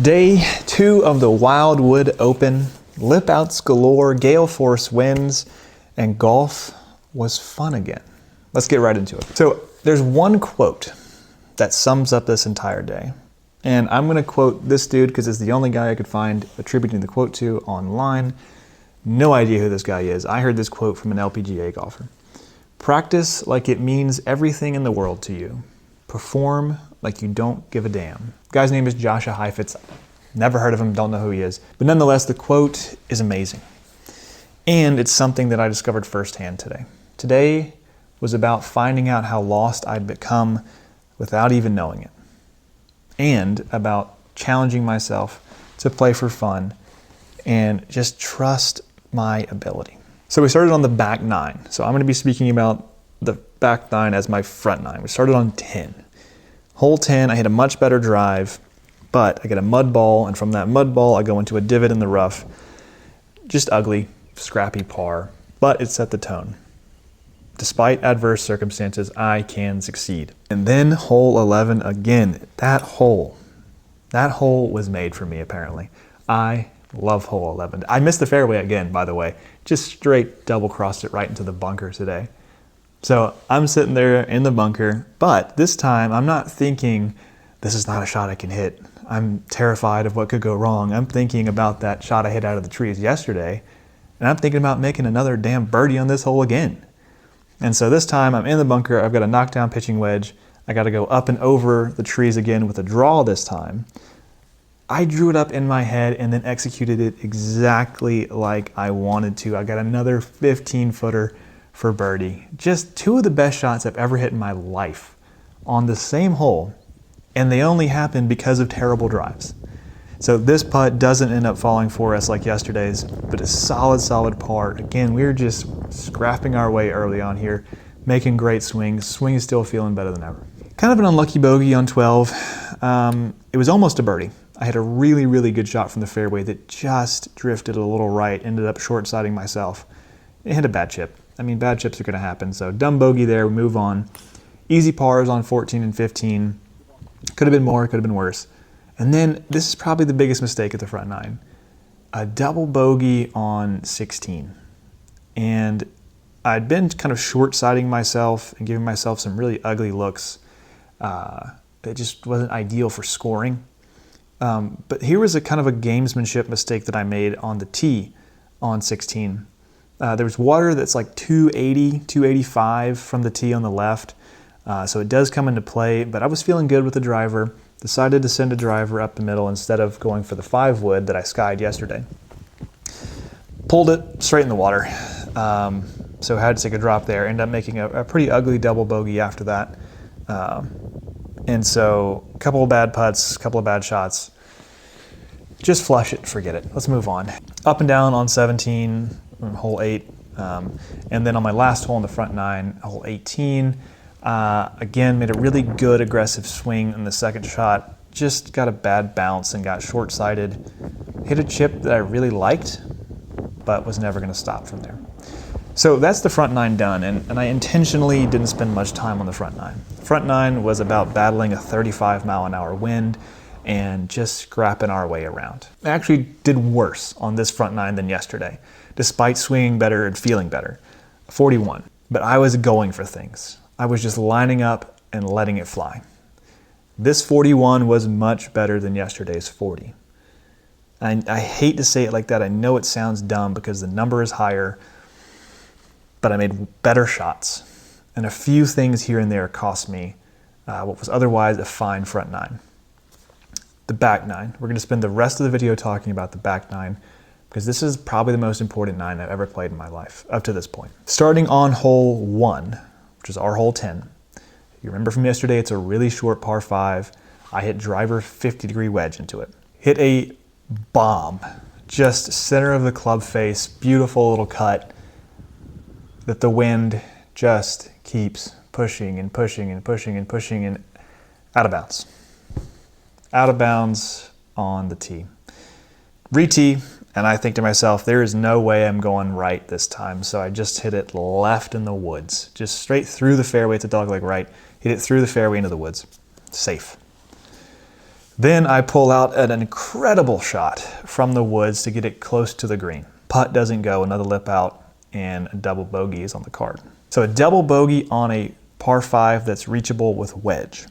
Day 2 of the Wildwood Open, lip outs galore, gale force winds, and golf was fun again. Let's get right into it. So there's one quote that sums up this entire day. And I'm gonna quote this dude because it's the only guy I could find attributing the quote to online. No idea who this guy is. I heard this quote from an LPGA golfer. Practice like it means everything in the world to you. Perform like you don't give a damn. Guy's name is Joshua Heifetz. Never heard of him, don't know who he is. But nonetheless, the quote is amazing. And it's something that I discovered firsthand today. Today was about finding out how lost I'd become without even knowing it. And about challenging myself to play for fun and just trust my ability. So we started on the back 9. So I'm going to be speaking about the back 9 as my front 9. We started on 10. Hole 10, I hit a much better drive, but I get a mud ball, and from that mud ball, I go into a divot in the rough. Just ugly, scrappy par, but it set the tone. Despite adverse circumstances, I can succeed. And then hole 11 again. That hole was made for me, apparently. I love hole 11. I missed the fairway again, by the way. Just straight double-crossed it right into the bunker today. So I'm sitting there in the bunker, but this time I'm not thinking, this is not a shot I can hit. I'm terrified of what could go wrong. I'm thinking about that shot I hit out of the trees yesterday, and I'm thinking about making another damn birdie on this hole again. And so this time I'm in the bunker, I've got a knockdown pitching wedge. I got to go up and over the trees again with a draw this time. I drew it up in my head and then executed it exactly like I wanted to. I got another 15-footer for birdie. Just 2 of the best shots I've ever hit in my life on the same hole, and they only happened because of terrible drives. So this putt doesn't end up falling for us like yesterday's, but a solid par. Again, we were just scrapping our way early on here, making great swings. Swing is still feeling better than ever. Kind of an unlucky bogey on 12. It was almost a birdie. I had a really good shot from the fairway that just drifted a little right, ended up short-siding myself. It hit a bad chip. I mean, bad chips are going to happen. So dumb bogey there, we move on. Easy pars on 14 and 15. Could have been more, could have been worse. And then this is probably the biggest mistake at the front 9. A double bogey on 16. And I'd been kind of short-siding myself and giving myself some really ugly looks. That just wasn't ideal for scoring. But here was a kind of a gamesmanship mistake that I made on the tee on 16. There was water that's like 280, 285 from the tee on the left. So it does come into play, but I was feeling good with the driver. Decided to send a driver up the middle instead of going for the 5-wood that I skied yesterday. Pulled it straight in the water. So had to take a drop there. Ended up making a pretty ugly double bogey after that. And so a couple of bad putts, a couple of bad shots. Just flush it and forget it. Let's move on. Up and down on 17, hole 8. And then on my last hole in the front 9, hole 18, again, made a really good aggressive swing in the second shot. Just got a bad bounce and got short-sighted. Hit a chip that I really liked, but was never going to stop from there. So that's the front 9 done, and I intentionally didn't spend much time on the front 9. Front 9 was about battling a 35-mile-an-hour wind and just scrapping our way around. I actually did worse on this front 9 than yesterday, despite swinging better and feeling better. 41. But I was going for things. I was just lining up and letting it fly. This 41 was much better than yesterday's 40. I hate to say it like that. I know it sounds dumb because the number is higher, but I made better shots. And a few things here and there cost me what was otherwise a fine front 9. The back 9. We're going to spend the rest of the video talking about the back 9 because this is probably the most important 9 I've ever played in my life up to this point. Starting on hole 1, which is our hole 10. You remember from yesterday, it's a really short par 5. I hit driver 50-degree wedge into it. Hit a bomb, just center of the club face, beautiful little cut that the wind just keeps pushing and pushing and pushing and pushing and out of bounds. Out of bounds on the tee. Re-tee, and I think to myself, there is no way I'm going right this time. So I just hit it left in the woods. Just straight through the fairway. It's a dogleg right. Hit it through the fairway into the woods. Safe. Then I pull out an incredible shot from the woods to get it close to the green. Putt doesn't go, another lip out, and a double bogey is on the card. So a double bogey on a par 5 that's reachable with wedge.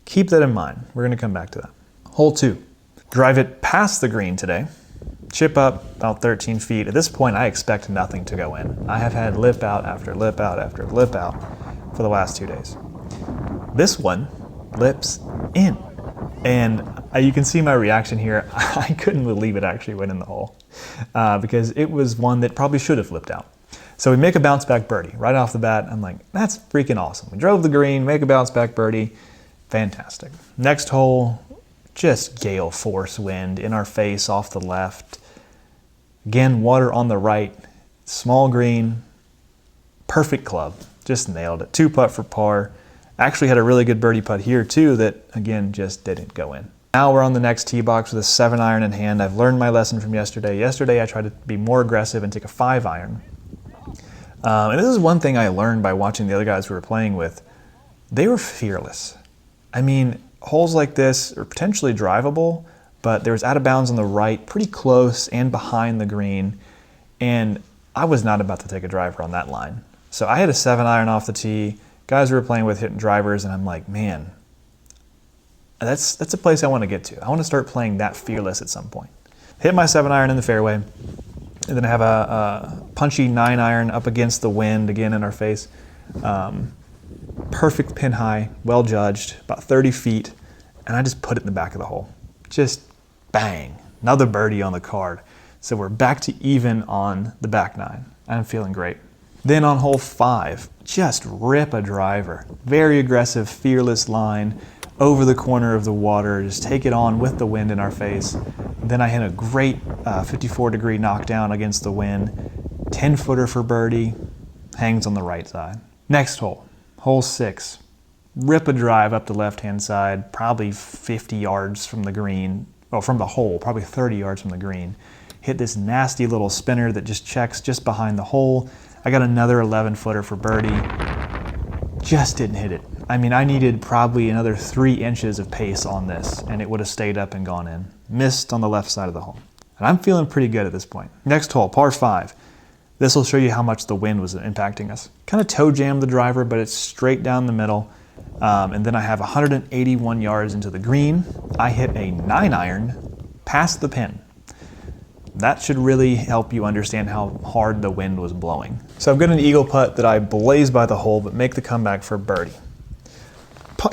Keep that in mind. We're going to come back to that. Hole 2. Drive it past the green today. Chip up about 13 feet. At this point, I expect nothing to go in. I have had lip out after lip out after lip out for the last 2 days. This one lips in. And you can see my reaction here. I couldn't believe it actually went in the hole because it was one that probably should have lipped out. So we make a bounce back birdie right off the bat. I'm like, that's freaking awesome. We drove the green, make a bounce back birdie. Fantastic. Next hole, just gale force wind in our face off the left. Again, water on the right, small green, perfect club. Just nailed it. 2 putt for par. Actually had a really good birdie putt here too that, again, just didn't go in. Now we're on the next tee box with a 7-iron in hand. I've learned my lesson from yesterday. Yesterday I tried to be more aggressive and take a 5-iron. And this is one thing I learned by watching the other guys we were playing with. They were fearless. I mean, holes like this are potentially drivable, but there was out of bounds on the right, pretty close and behind the green. And I was not about to take a driver on that line. So I had a 7-iron off the tee. Guys we were playing with hitting drivers, and I'm like, man, that's a place I want to get to. I want to start playing that fearless at some point. Hit my 7-iron in the fairway. And then I have a punchy 9-iron up against the wind, again in our face. Perfect pin high, well judged, about 30 feet. And I just put it in the back of the hole. Just bang, another birdie on the card. So we're back to even on the back 9. I'm feeling great. Then on hole 5, just rip a driver. Very aggressive, fearless line over the corner of the water. Just take it on with the wind in our face. Then I hit a great 54-degree knockdown against the wind. 10-footer for birdie. Hangs on the right side. Next hole, hole 6. Rip a drive up the left-hand side, probably 50 yards from the green. Well, from the hole, probably 30 yards from the green. Hit this nasty little spinner that just checks just behind the hole. I got another 11-footer for birdie. Just didn't hit it. I mean, I needed probably another 3 inches of pace on this, and it would have stayed up and gone in. Missed on the left side of the hole. And I'm feeling pretty good at this point. Next hole, par 5. This will show you how much the wind was impacting us. Kind of toe jammed the driver, but it's straight down the middle. And then I have 181 yards into the green. I hit a 9-iron past the pin. That should really help you understand how hard the wind was blowing. So I've got an eagle putt that I blaze by the hole, but make the comeback for birdie.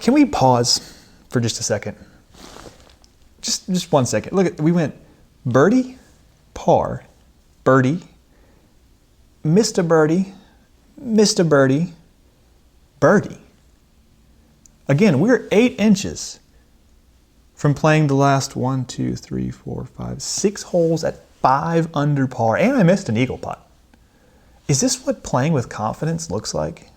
Can we pause for just a second? Just 1 second. Look, we went birdie, par, birdie, missed a birdie, missed a birdie, birdie. Again, we're 8 inches from playing the last 1, 2, 3, 4, 5, 6 holes at 5 under par, and I missed an eagle putt. Is this what playing with confidence looks like?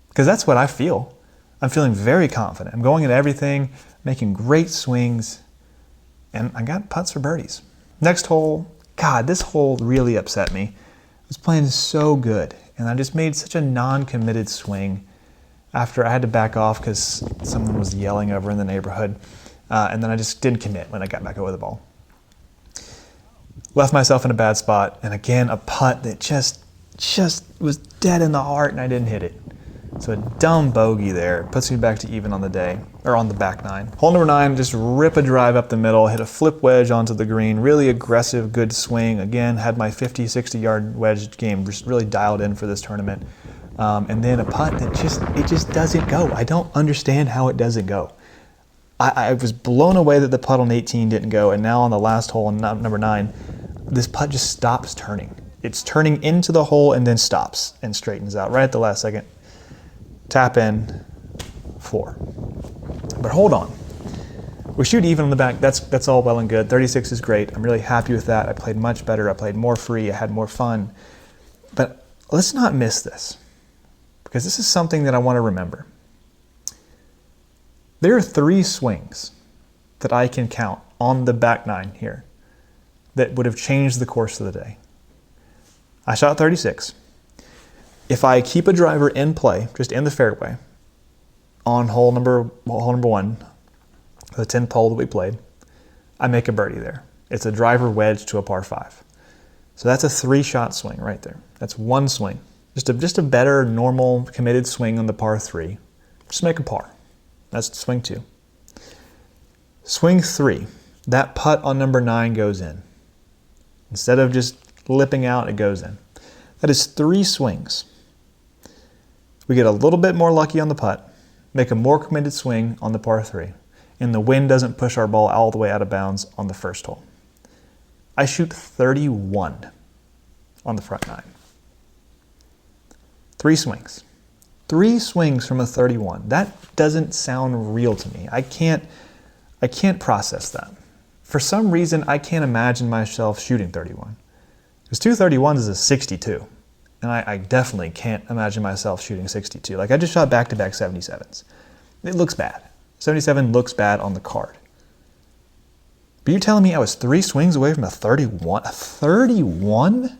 Because that's what I feel. I'm feeling very confident. I'm going at everything, making great swings, and I got putts for birdies. Next hole, God, this hole really upset me. I was playing so good, and I just made such a non-committed swing after I had to back off because someone was yelling over in the neighborhood, and then I just didn't commit when I got back over the ball. Left myself in a bad spot, and again, a putt that just was dead in the heart, and I didn't hit it. So a dumb bogey there puts me back to even on the day, or on the back 9. Hole number 9, just rip a drive up the middle, hit a flip wedge onto the green, really aggressive, good swing. Again, had my 50, 60 yard wedge game just really dialed in for this tournament. And then a putt that just doesn't go. I don't understand how it doesn't go. I was blown away that the putt on 18 didn't go, and now on the last hole on number 9, this putt just stops turning. It's turning into the hole and then stops and straightens out right at the last second. Tap in, 4. But hold on. We shoot even on the back. That's all well and good. 36 is great. I'm really happy with that. I played much better. I played more free. I had more fun. But let's not miss this, because this is something that I want to remember. There are 3 swings that I can count on the back 9 here that would have changed the course of the day. I shot 36. If I keep a driver in play, just in the fairway, on hole number 1, the 10th hole that we played, I make a birdie there. It's a driver wedge to a par 5. So that's a 3-shot swing right there. That's one swing. Just a better, normal, committed swing on the par 3. Just make a par. That's swing 2. Swing 3, that putt on number 9 goes in. Instead of just lipping out, it goes in. That is 3 swings. We get a little bit more lucky on the putt, make a more committed swing on the par 3, and the wind doesn't push our ball all the way out of bounds on the first hole. I shoot 31 on the front 9. 3 swings. 3 swings from a 31. That doesn't sound real to me. I can't process that. For some reason, I can't imagine myself shooting 31. Because 2 31s is a 62. And I definitely can't imagine myself shooting 62. Like, I just shot back-to-back 77s. It looks bad. 77 looks bad on the card. But you're telling me I was 3 swings away from a 31? A 31?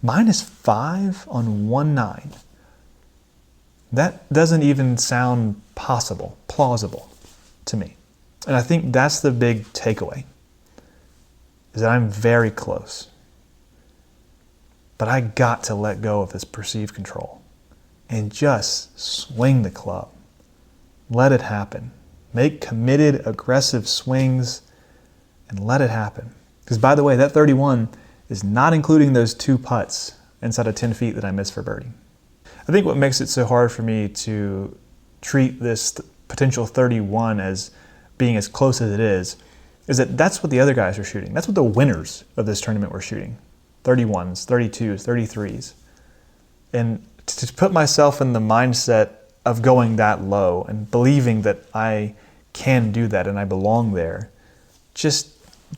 -5 on 1-9. That doesn't even sound possible, plausible to me. And I think that's the big takeaway, is that I'm very close. But I got to let go of this perceived control and just swing the club. Let it happen. Make committed, aggressive swings and let it happen. Because, by the way, that 31 is not including those 2 putts inside of 10 feet that I missed for birdie. I think what makes it so hard for me to treat this potential 31 as being as close as it is that that's what the other guys are shooting. That's what the winners of this tournament were shooting. 31s, 32s, 33s. And to put myself in the mindset of going that low and believing that I can do that and I belong there just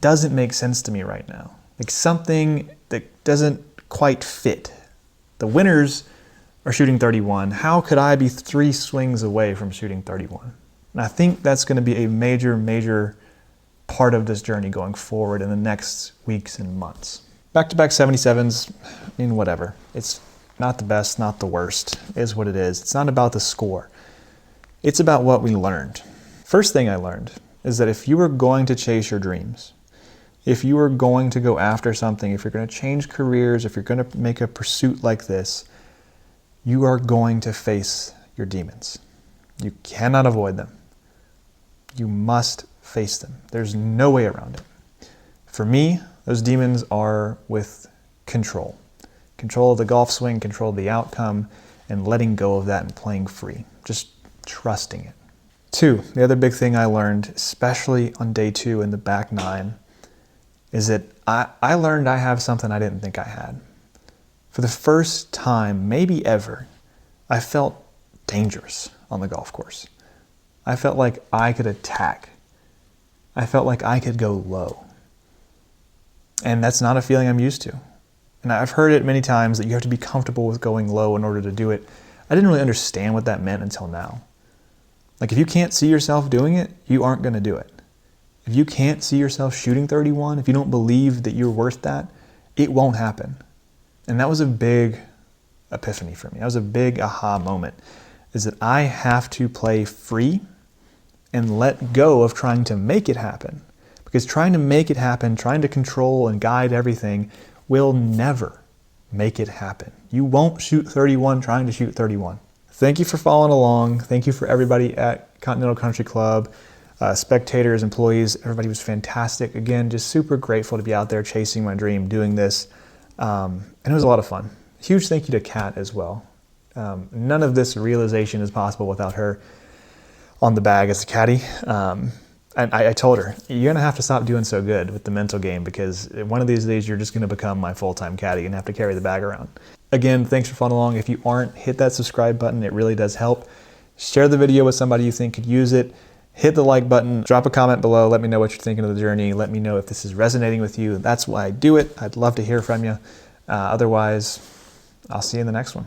doesn't make sense to me right now. Like, something that doesn't quite fit. The winners are shooting 31. How could I be 3 swings away from shooting 31? And I think that's going to be a major, major part of this journey going forward in the next weeks and months. Back-to-back 77s, I mean, whatever. It's not the best, not the worst. It is what it is. It's not about the score. It's about what we learned. First thing I learned is that if you are going to chase your dreams, if you are going to go after something, if you're going to change careers, if you're going to make a pursuit like this, you are going to face your demons. You cannot avoid them. You must face them. There's no way around it. For me, those demons are with control. Control of the golf swing, control of the outcome, and letting go of that and playing free. Just trusting it. 2, the other big thing I learned, especially on day 2 in the back 9, is that I learned I have something I didn't think I had. For the first time, maybe ever, I felt dangerous on the golf course. I felt like I could attack. I felt like I could go low. And that's not a feeling I'm used to. And I've heard it many times that you have to be comfortable with going low in order to do it. I didn't really understand what that meant until now. Like, if you can't see yourself doing it, you aren't going to do it. If you can't see yourself shooting 31, if you don't believe that you're worth that, it won't happen. And that was a big epiphany for me. That was a big aha moment, is that I have to play free and let go of trying to make it happen. Because trying to make it happen, trying to control and guide everything will never make it happen. You won't shoot 31 trying to shoot 31. Thank you for following along. Thank you for everybody at Continental Country Club, spectators, employees. Everybody was fantastic. Again, just super grateful to be out there chasing my dream, doing this. And it was a lot of fun. Huge thank you to Kat as well. None of this realization is possible without her on the bag as a caddy. And I told her, you're going to have to stop doing so good with the mental game, because one of these days you're just going to become my full-time caddy and have to carry the bag around. Again, thanks for following along. If you aren't, hit that subscribe button. It really does help. Share the video with somebody you think could use it. Hit the like button. Drop a comment below. Let me know what you're thinking of the journey. Let me know if this is resonating with you. That's why I do it. I'd love to hear from you. Otherwise, I'll see you in the next one.